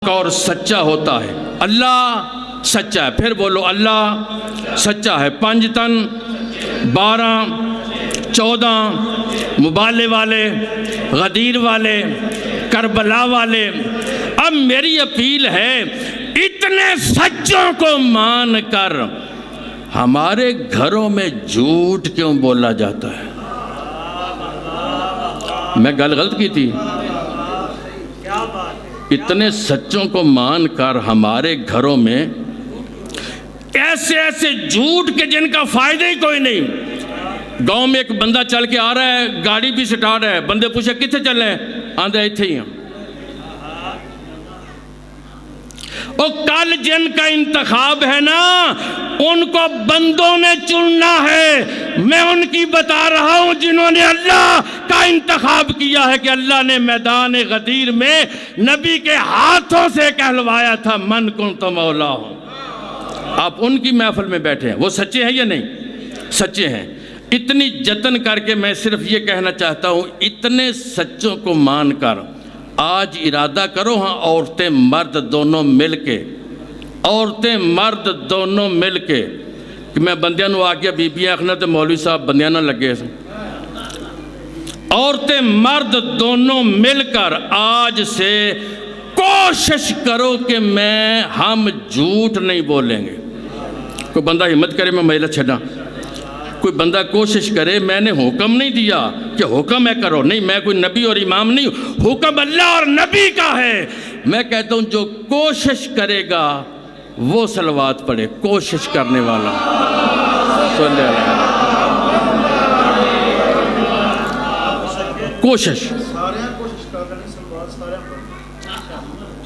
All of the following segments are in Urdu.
اور سچا ہوتا ہے۔ اللہ سچا ہے، پھر بولو اللہ سچا ہے۔ 5 تن 12 14 مبالے والے، غدیر والے، کربلا والے۔ اب میری اپیل ہے، اتنے سچوں کو مان کر ہمارے گھروں میں جھوٹ کیوں بولا جاتا ہے؟ میں گل غلط کی تھی؟ اتنے سچوں کو مان کر ہمارے گھروں میں ایسے ایسے جھوٹ کے جن کا فائدہ ہی کوئی نہیں۔ گاؤں میں ایک بندہ چل کے آ رہا ہے، گاڑی بھی سٹارٹ ہے، بندے پوچھے کتنے چلے؟ آندھے ایتھے ہی ہیں۔ اور کل جن کا انتخاب ہے نا، ان کو بندوں نے چننا ہے۔ میں ان کی بتا رہا ہوں جنہوں نے اللہ کا انتخاب کیا ہے، کہ اللہ نے میدان غدیر میں نبی کے ہاتھوں سے کہلوایا تھا من کنت مولاہم۔ آپ ان کی محفل میں بیٹھے ہیں، وہ سچے ہیں یا نہیں؟ سچے ہیں۔ اتنی جتن کر کے میں صرف یہ کہنا چاہتا ہوں، اتنے سچوں کو مان کر آج ارادہ کرو، ہاں عورتیں مرد دونوں مل کے، عورتیں مرد دونوں مل کے، کہ میں بندیاں نو آ گیا بیبیاں آخنا تو مولوی صاحب بندیاں نہ لگے۔ عورتیں مرد دونوں مل کر آج سے کوشش کرو کہ ہم جھوٹ نہیں بولیں گے۔ کوئی بندہ ہمت کرے میں مہلت چھڑا، کوئی بندہ کوشش کرے، میں نے حکم نہیں دیا کہ حکم ہے کرو، نہیں، میں کوئی نبی اور امام نہیں ہوں، حکم اللہ اور نبی کا ہے۔ میں کہتا ہوں جو کوشش کرے گا وہ صلوات پڑھے، کوشش کرنے والا صلی اللہ علیہ وسلم۔ کوشش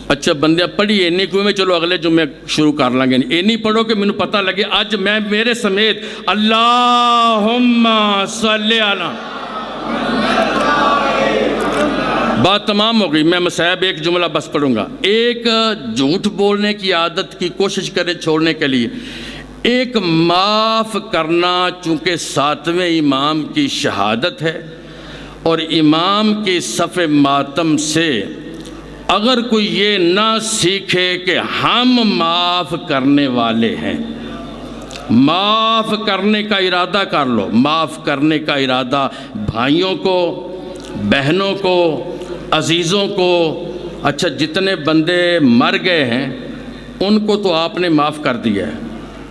اچھا بندے پڑھی اینی کوئی میں، چلو اگلے جمعے شروع کر لیں گے۔ اینی پڑھو کہ مجھے پتہ لگے آج میں میرے سمیت اللہم صلی علی۔ بات تمام ہو گئی، میں مصاحب ایک جملہ بس پڑھوں گا۔ ایک جھوٹ بولنے کی عادت کی کوشش کرے چھوڑنے کے لیے، ایک معاف کرنا، چونکہ 7ویں امام کی شہادت ہے، اور امام کی صف ماتم سے اگر کوئی یہ نہ سیکھے کہ ہم معاف کرنے والے ہیں، معاف کرنے کا ارادہ کر لو، معاف کرنے کا ارادہ بھائیوں کو، بہنوں کو، عزیزوں کو۔ اچھا جتنے بندے مر گئے ہیں ان کو تو آپ نے معاف کر دیا ہے،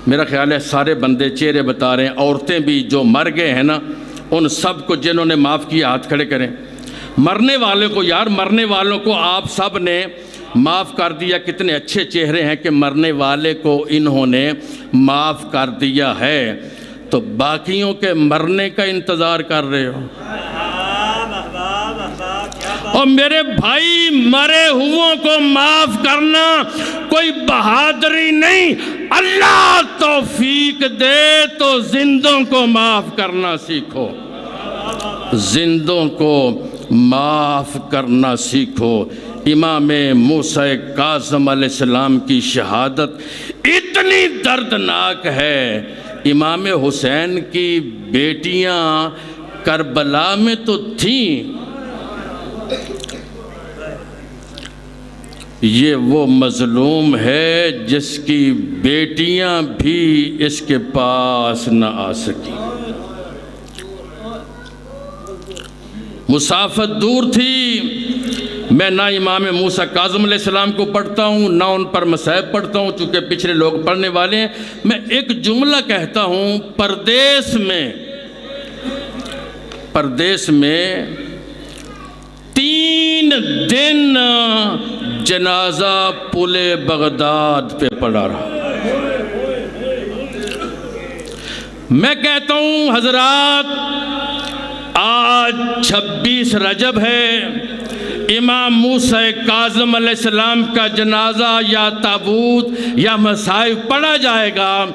میرا خیال ہے سارے بندے چہرے بتا رہے ہیں، عورتیں بھی جو مر گئے ہیں نا، ان سب کو جنہوں نے معاف کیا ہاتھ کھڑے کریں۔ مرنے والے کو یار، مرنے والوں کو آپ سب نے معاف کر دیا، کتنے اچھے چہرے ہیں کہ مرنے والے کو انہوں نے معاف کر دیا ہے، تو باقیوں کے مرنے کا انتظار کر رہے ہو۔ اور میرے بھائی مرے ہووں کو معاف کرنا کوئی بہادری نہیں، اللہ توفیق دے تو زندوں کو معاف کرنا سیکھو، زندوں کو معاف کرنا سیکھو۔ امام موسیٰ کاظم علیہ السلام کی شہادت اتنی دردناک ہے، امام حسین کی بیٹیاں کربلا میں تو تھیں، یہ وہ مظلوم ہے جس کی بیٹیاں بھی اس کے پاس نہ آ سکیں، مسافت دور تھی۔ میں نہ امام موسیٰ کاظم علیہ السلام کو پڑھتا ہوں، نہ ان پر مصائب پڑھتا ہوں، چونکہ پچھلے لوگ پڑھنے والے ہیں۔ میں ایک جملہ کہتا ہوں، پردیس میں 3 دن جنازہ پل بغداد پہ پڑا رہا۔ میں کہتا ہوں حضرات، آج 26 رجب ہے، امام موسیٰ کاظم علیہ السلام کا جنازہ یا تابوت یا مصائب پڑھا جائے گا۔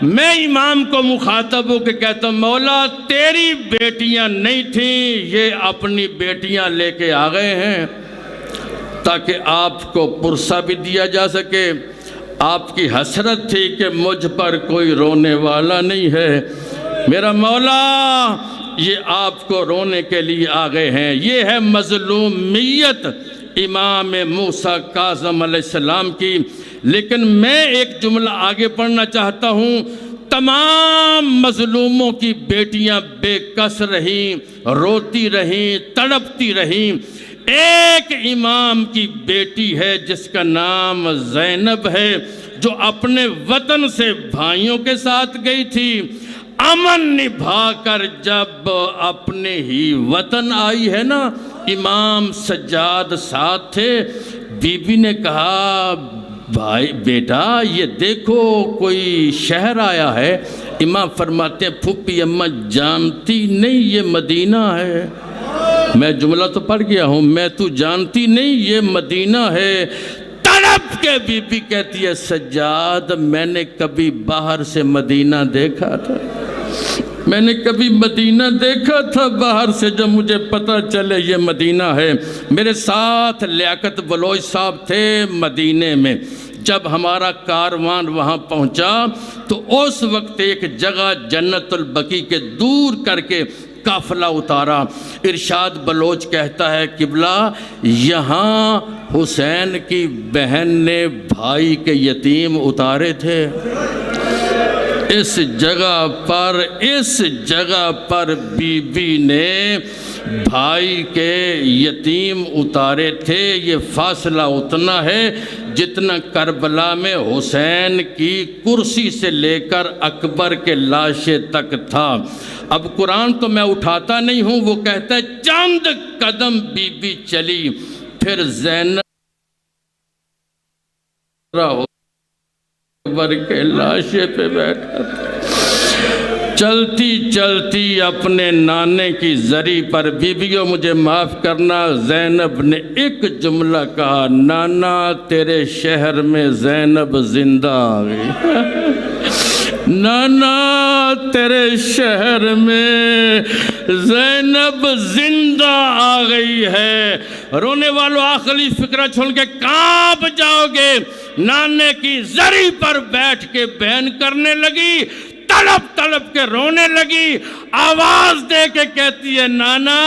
میں امام کو مخاطب ہو کے کہتا ہوں، مولا تیری بیٹیاں نہیں تھیں، یہ اپنی بیٹیاں لے کے آ گئے ہیں تاکہ آپ کو پرسہ بھی دیا جا سکے۔ آپ کی حسرت تھی کہ مجھ پر کوئی رونے والا نہیں ہے، میرا مولا یہ آپ کو رونے کے لیے آ گئے ہیں۔ یہ ہے مظلومیت امام موسیٰ کاظم علیہ السلام کی۔ لیکن میں ایک جملہ آگے پڑھنا چاہتا ہوں۔ تمام مظلوموں کی بیٹیاں بے کس رہیں، روتی رہیں، تڑپتی رہیں۔ ایک امام کی بیٹی ہے جس کا نام زینب ہے، جو اپنے وطن سے بھائیوں کے ساتھ گئی تھی۔ امن نبھا کر جب اپنے ہی وطن آئی ہے نا، امام سجاد ساتھ تھے، بی بی نے کہا بھائی بیٹا یہ دیکھو کوئی شہر آیا ہے۔ امام فرماتے ہیں پھوپھی اماں جانتی نہیں یہ مدینہ ہے۔ میں جملہ تو پڑھ گیا ہوں، میں تو جانتی نہیں یہ مدینہ ہے۔ تڑپ کے بی بی کہتی ہے سجاد میں نے کبھی باہر سے مدینہ دیکھا تھا، میں نے کبھی مدینہ دیکھا تھا باہر سے، جب مجھے پتہ چلے یہ مدینہ ہے۔ میرے ساتھ لیاقت بلوچ صاحب تھے مدینے میں۔ جب ہمارا کاروان وہاں پہنچا تو اس وقت ایک جگہ جنت البقیع کے دور کر کے قافلہ اتارا۔ ارشاد بلوچ کہتا ہے قبلہ یہاں حسین کی بہن نے بھائی کے یتیم اتارے تھے۔ اس جگہ پر بی بی نے بھائی کے یتیم اتارے تھے۔ یہ فاصلہ اتنا ہے جتنا کربلا میں حسین کی کرسی سے لے کر اکبر کے لاشے تک تھا۔ اب قرآن تو میں اٹھاتا نہیں ہوں، وہ کہتا ہے چند قدم بی بی چلی، پھر زینب اکبر کے لاشے پہ بیٹھا تھا۔ چلتی چلتی اپنے نانے کی زری پر، بیویوں مجھے معاف کرنا، زینب نے ایک جملہ کہا نانا تیرے شہر میں زینب زندہ آ گئی۔ نانا تیرے شہر میں زینب زندہ آ گئی ہے۔ رونے والوں آخری فکرہ چھوڑ کے کانپ جاؤ گے۔ نانے کی زری پر بیٹھ کے بہن کرنے لگی، تڑپ تڑپ کے رونے لگی، آواز دے کے کہتی ہے نانا